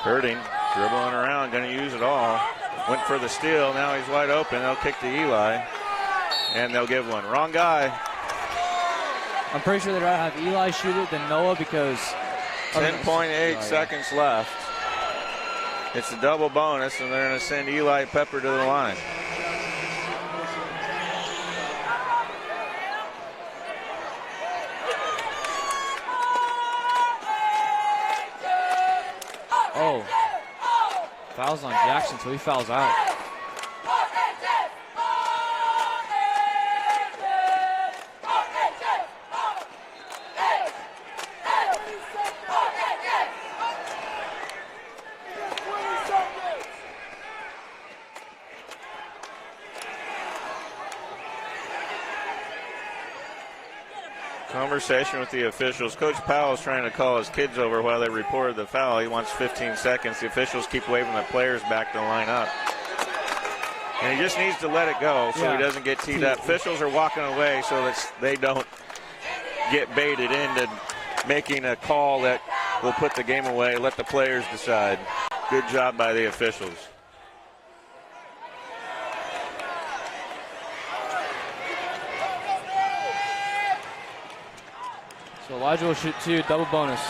Hurting, dribbling around, going to use it all. Went for the steal. Now he's wide open. They'll kick to Eli, and they'll give one. Wrong guy. I'm pretty sure they'd rather have Eli shoot it than Noah because 10.8 seconds left. It's a double bonus, and they're going to send Eli Pepper to the line. Oh, fouls on Jackson, so he fouls out. Conversation with the officials. Coach Powell is trying to call his kids over while they reported the foul. He wants 15 seconds. The officials keep waving the players back to line up. And he just needs to let it go so he doesn't get teed up. Officials are walking away so that they don't get baited into making a call that will put the game away. Let the players decide. Good job by the officials. So Elijah will shoot 2, double bonus.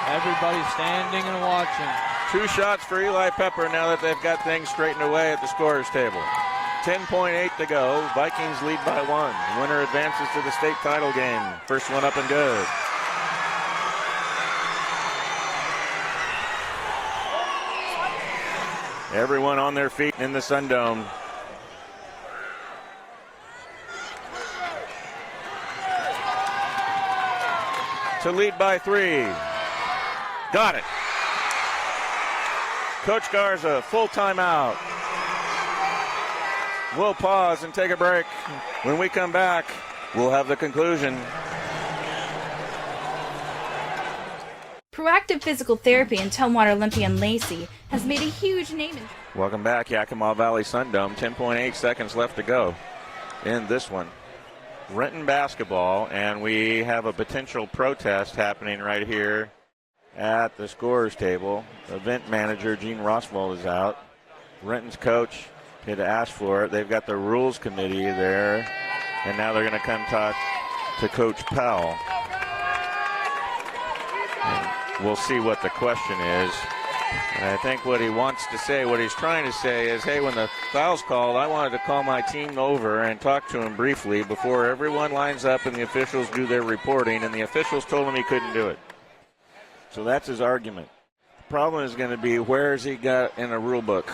Everybody's standing and watching. 2 shots for Eli Pepper now that they've got things straightened away at the scorer's table. 10.8 to go. Vikings lead by 1. The winner advances to the state title game. First one up and good. Everyone on their feet in the Sun Dome. To lead by 3. Got it. Coach Garza, full timeout. We'll pause and take a break. When we come back, we'll have the conclusion. Proactive Physical Therapy in Tumwater, Olympia, and Lacey has made a huge name. Welcome back, Yakima Valley Sun Dome. 10.8 seconds left to go in this one. Renton basketball, and we have a potential protest happening right here at the scorer's table. Event manager Gene Roswald is out. Renton's coach had asked for it. They've got the rules committee there, and now they're going to come talk to Coach Powell. And we'll see what the question is. And I think what he wants to say, what he's trying to say is, hey, when the foul's called, I wanted to call my team over and talk to him briefly before everyone lines up and the officials do their reporting, and the officials told him he couldn't do it. So that's his argument. The problem is going to be, where is he got in a rule book?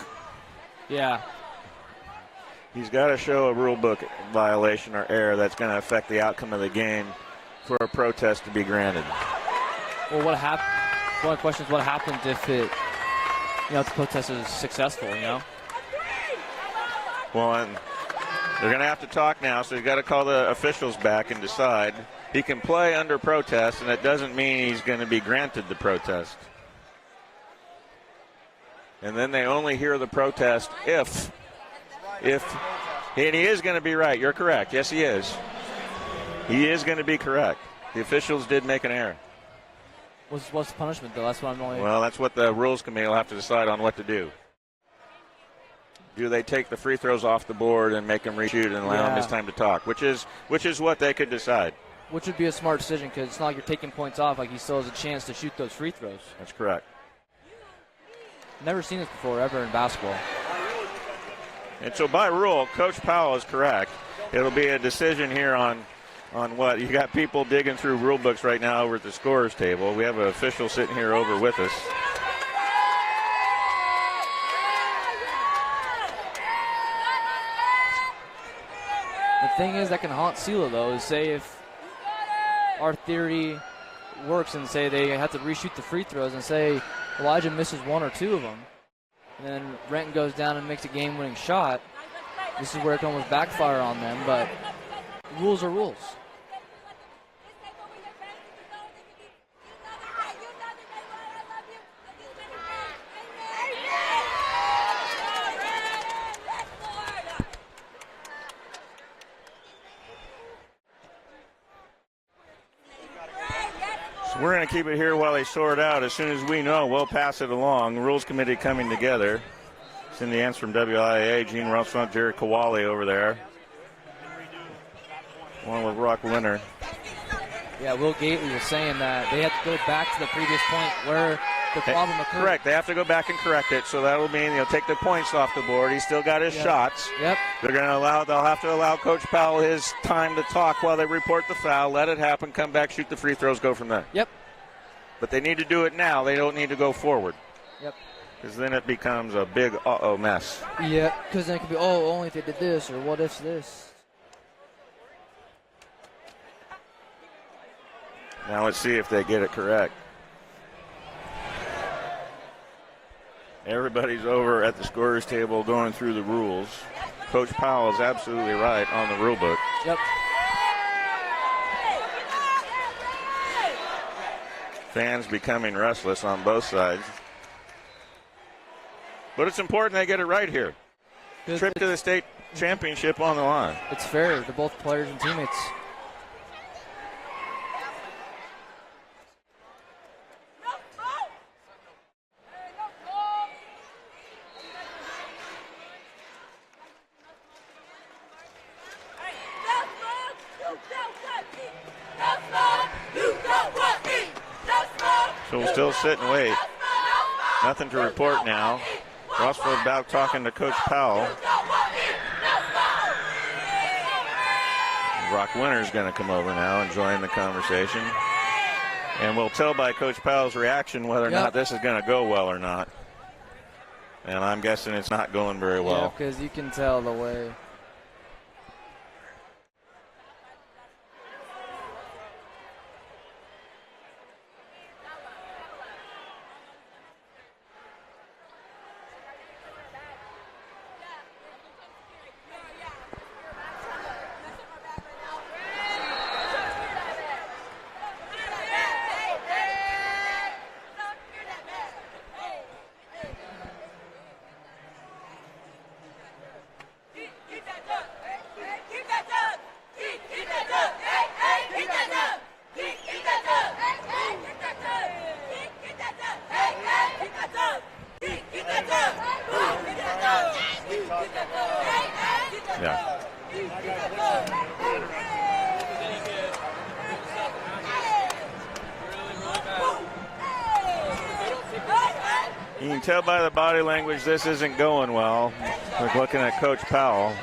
Yeah. He's got to show a rule book violation or error that's going to affect the outcome of the game for a protest to be granted. Well, one of the questions, what happens if it, if the protest is successful, Well, and they're going to have to talk now, so he's got to call the officials back and decide. He can play under protest, and that doesn't mean he's going to be granted the protest. And then they only hear the protest if, and he is going to be right. You're correct. Yes, he is. He is going to be correct. The officials did make an error. What's the punishment, though? That's what I'm only... Well, that's what the rules committee will have to decide on what to do. Do they take the free throws off the board and make him reshoot and allow him his time to talk, which is what they could decide. Which would be a smart decision, because it's not like you're taking points off. Like, he still has a chance to shoot those free throws. That's correct. Never seen this before ever in basketball. And so by rule, Coach Powell is correct. It'll be a decision here on what? You got people digging through rule books right now over at the scorer's table. We have an official sitting here over with us. The thing is that can haunt Selah, though, is say if our theory works and say they have to reshoot the free throws and say Elijah misses 1 or 2 of them, and then Renton goes down and makes a game-winning shot, this is where it can almost backfire on them, but rules are rules. We're going to keep it here while they sort out. As soon as we know, we'll pass it along. Rules committee coming together. Cindy Ans from WIA, Gene Russell, Jerry Kowali over there. One with Rock Winter. Yeah, Will Gately was saying that they have to go back to the previous point where the problem occurred. Correct. They have to go back and correct it, so that will mean they'll take the points off the board. He's still got his shots. Yep. They'll have to allow Coach Powell his time to talk while they report the foul. Let it happen. Come back, shoot the free throws, go from there. Yep. But they need to do it now. They don't need to go forward. Yep. Because then it becomes a big uh-oh mess. Yeah, because then it could be, only if they did this, or what if this. Now let's see if they get it correct. Everybody's over at the scorer's table going through the rules. Coach Powell is absolutely right on the rule book. Yep. Fans becoming restless on both sides. But it's important they get it right here. Trip to the state championship on the line. It's fair to both players and teammates. So we'll still sit and wait. Nothing to report now. Rossville about talking to Coach Powell. Brock Winter's going to come over now and join the conversation. And we'll tell by Coach Powell's reaction whether or not this is going to go well or not. And I'm guessing it's not going very well. Yeah, because you can tell the way. You can tell by the body language this isn't going well. We're looking at Coach Powell.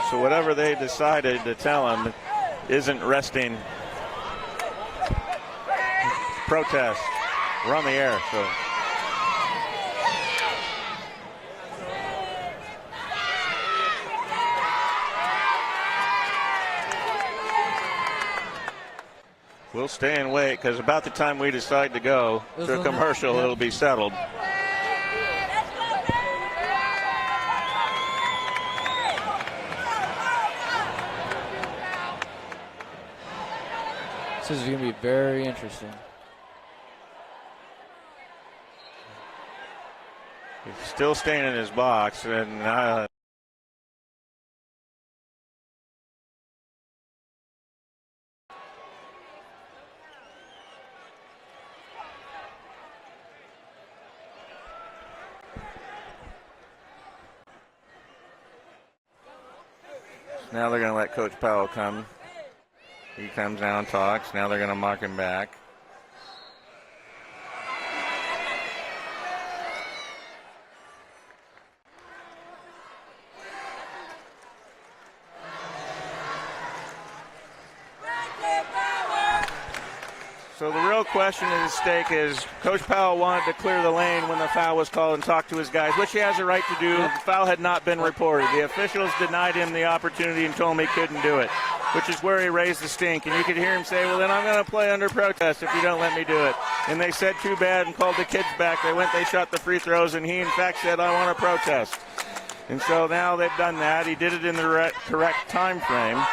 So whatever they decided to tell him isn't resting. Protest. We're on the air, so. We'll stay and wait because about the time we decide to go to a commercial, it'll be settled. This is going to be very interesting. He's still staying in his box, and now they're going to let Coach Powell come. He comes down and talks. Now they're going to mark him back. So the real question at stake is Coach Powell wanted to clear the lane when the foul was called and talk to his guys, which he has a right to do. The foul had not been reported. The officials denied him the opportunity and told him he couldn't do it, which is where he raised the stink. And you could hear him say, well, then I'm going to play under protest if you don't let me do it. And they said too bad and called the kids back. They shot the free throws, and he, in fact, said, I want to protest. And so now they've done that. He did it in the correct time frame.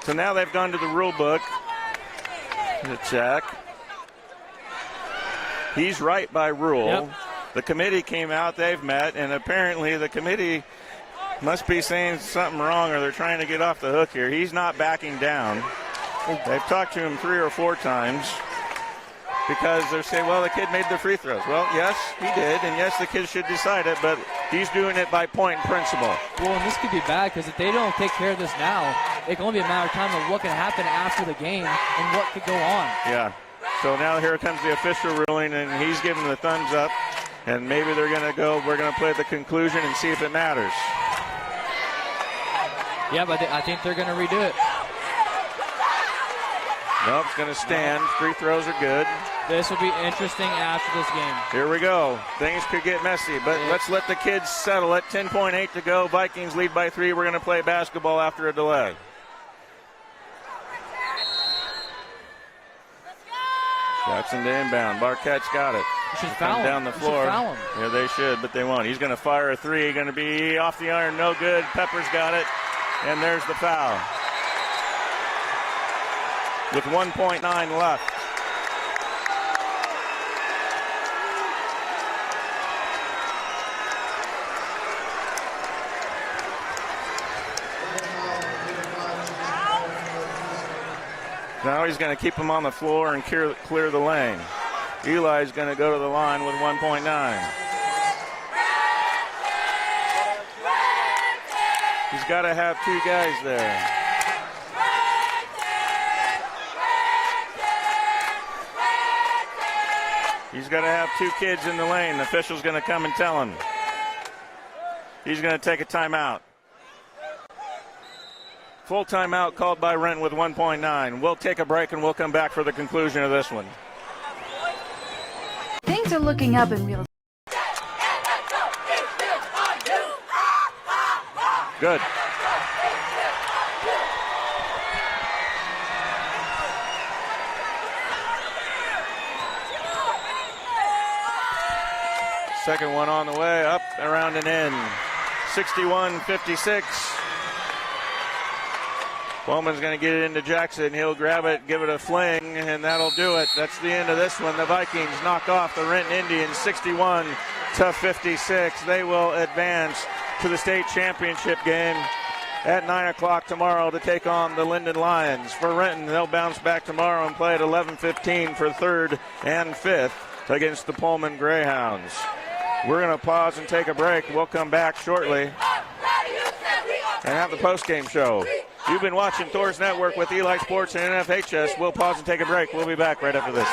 So now they've gone to the rule book to check. He's right by rule. Yep. The committee came out, they've met, and apparently the committee must be saying something wrong or they're trying to get off the hook here. He's not backing down. They've talked to him 3 or 4 times because they're saying, well, the kid made the free throws. Well, yes, he did, and yes, the kid should decide it, but he's doing it by point and principle. Well, and this could be bad because if they don't take care of this now, it can only be a matter of time of what can happen after the game and what could go on. Yeah. So now here comes the official ruling, and he's giving the thumbs up, and maybe they're going to go, we're going to play at the conclusion and see if it matters. Yeah, but I think they're going to redo it. Nope, it's going to stand. Free throws are good. This will be interesting after this game. Here we go. Things could get messy, but let's let the kids settle it. 10.8 to go. Vikings lead by 3. We're going to play basketball after a delay. Jackson to inbound. Barquette's got it. Should foul him. Down the floor. Foul him. Yeah, they should, but they won't. He's going to fire a 3. Going to be off the iron. No good. Pepper's got it. And there's the foul. With 1.9 left. Now he's going to keep him on the floor and clear the lane. Eli's going to go to the line with 1.9. He's got to have 2 guys there. He's got to have 2 kids in the lane. The official's going to come and tell him. He's going to take a timeout. Full timeout called by Renton with 1.9. We'll take a break and we'll come back for the conclusion of this one. Things are looking up in real. Good. Second one on the way, up, around and in. 61-56. Bowman's going to get it into Jackson. He'll grab it, give it a fling, and that'll do it. That's the end of this one. The Vikings knock off the Renton Indians 61-56. They will advance to the state championship game at 9 o'clock tomorrow to take on the Linden Lions. For Renton, they'll bounce back tomorrow and play at 11:15 for 3rd and 5th against the Pullman Greyhounds. We're going to pause and take a break. We'll come back shortly and have the postgame show. You've been watching Thor's Network with Eli Sports and NFHS. We'll pause and take a break. We'll be back right after this.